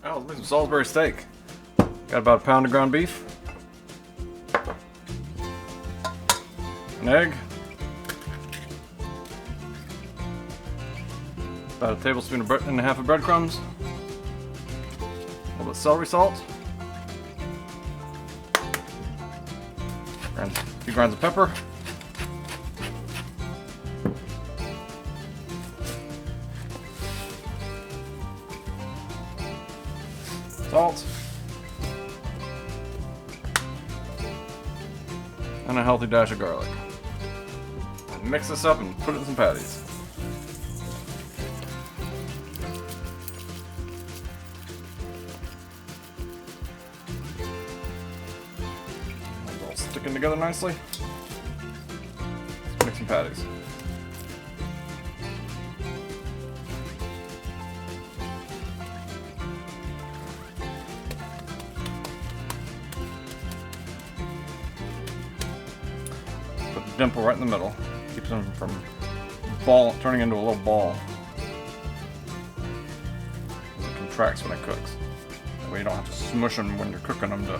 Oh, let's make some Salisbury steak. Got about a pound of ground beef, an egg, about a tablespoon and a half of breadcrumbs, a little bit of celery salt, a few grinds of pepper, salt, and a healthy dash of garlic. And mix this up and put it in some patties. It's all sticking together nicely. Let's make some patties. Put the dimple right in the middle. Keeps them from turning into a little ball. It contracts when it cooks. That way you don't have to smush them when you're cooking them to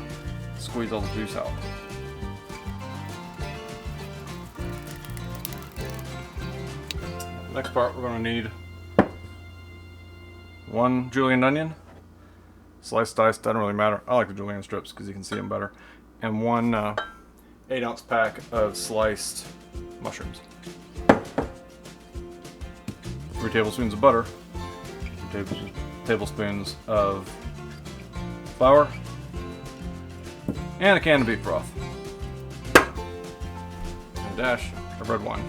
squeeze all the juice out. The next part, we're going to need one julienne onion, sliced, diced, doesn't really matter. I like the julienne strips because you can see them better, and one 8-ounce pack of sliced mushrooms. 3 tablespoons of butter, 2 tablespoons of flour, and a can of beef broth, and a dash of red wine.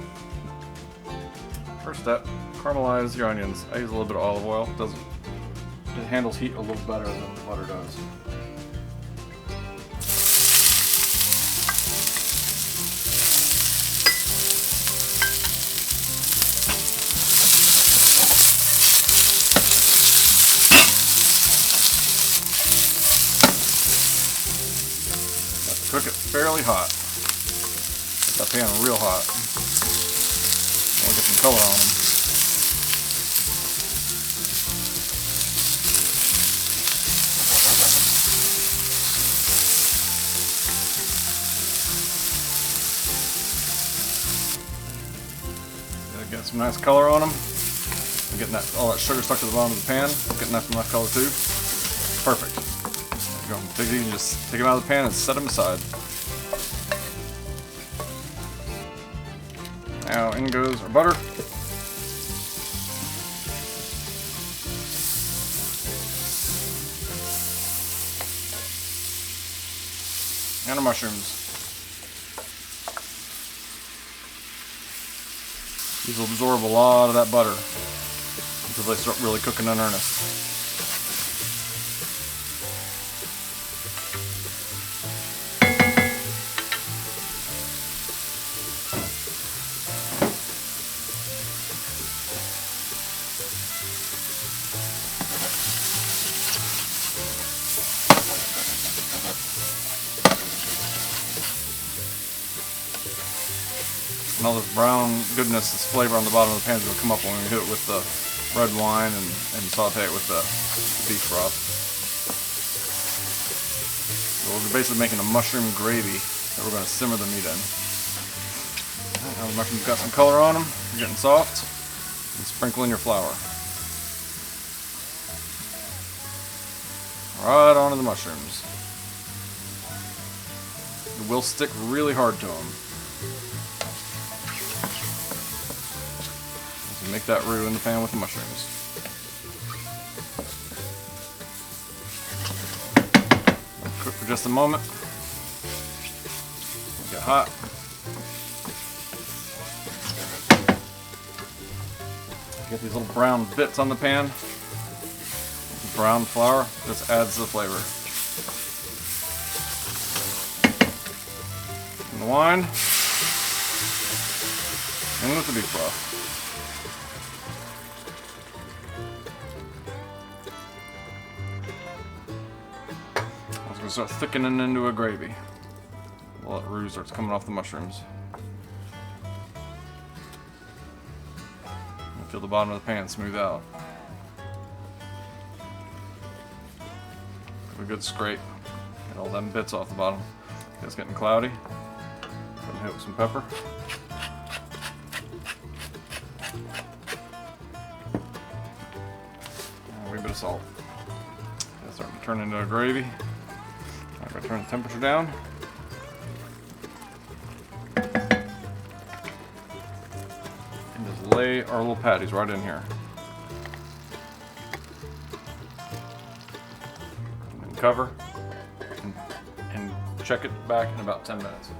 First step, caramelize your onions. I use a little bit of olive oil. It handles heat a little better than the butter does. Cook it fairly hot. Get that pan real hot. We'll get some color on them. Get some nice color on them. I'm getting all that sugar stuck to the bottom of the pan. Getting that some nice color too. Perfect. There you go. Take these and just take them out of the pan and set them aside. Now in goes our butter. And our mushrooms. These will absorb a lot of that butter until they start really cooking in earnest. And all this brown goodness, this flavor on the bottom of the pan is going to come up when we hit it with the red wine and saute it with the beef broth. So we're basically making a mushroom gravy that we're going to simmer the meat in. Now the mushrooms got some color on them, they're getting soft, and sprinkle in your flour. Right onto the mushrooms. It will stick really hard to them. Make that roux in the pan with the mushrooms. Cook for just a moment. Get hot. Get these little brown bits on the pan. The brown flour just adds the flavor. And the wine. And with the beef broth. It's going to start thickening into a gravy while that roux starts coming off the mushrooms. And feel the bottom of the pan smooth out. Give it a good scrape. Get all them bits off the bottom. It's getting cloudy. Go ahead and hit it with some pepper. And a wee bit of salt. It's starting to turn into a gravy. I'm going to turn the temperature down. And just lay our little patties right in here. And then cover and check it back in about 10 minutes.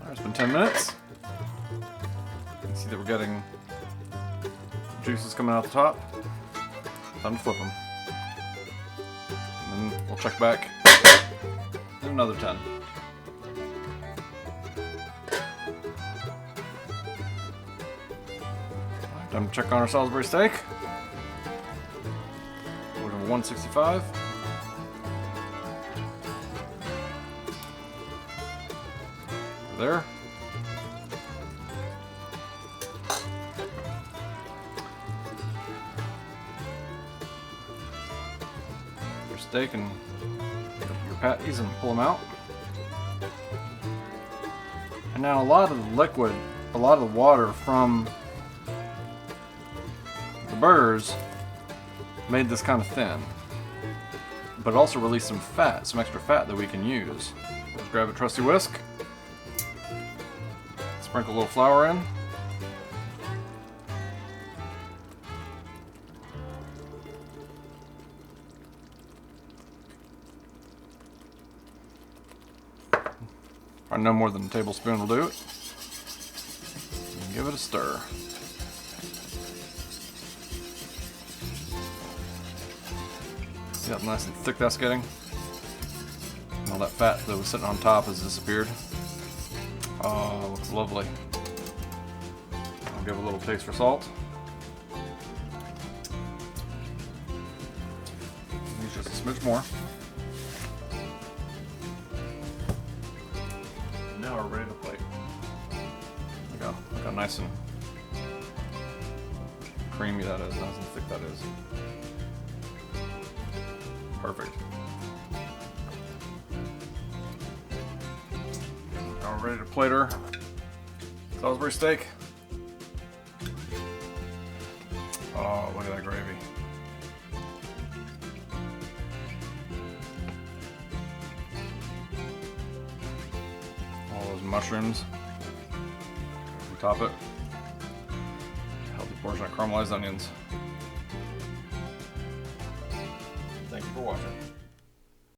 It's been 10 minutes. You can see that we're getting juices coming out the top. Time to flip them. And then we'll check back in another 10. Time to check on our Salisbury steak. We're going to 165. There. Your steak and your patties and pull them out. And now a lot of the liquid, a lot of the water from the burgers made this kind of thin, but it also released some fat, some extra fat that we can use. Let's grab a trusty whisk. Sprinkle a little flour in. Probably no more than a tablespoon will do it. And give it a stir. See how nice and thick that's getting? And all that fat that was sitting on top has disappeared. Oh, it looks lovely. I'll give a little taste for salt. Use just a smidge more. Now we're ready to plate. There we go. Look how nice and creamy that is, nice and thick that is. Perfect. Now we're ready to plate our Salisbury steak. Oh, look at that gravy. All those mushrooms. We top it. A healthy portion of caramelized onions. Thank you for watching.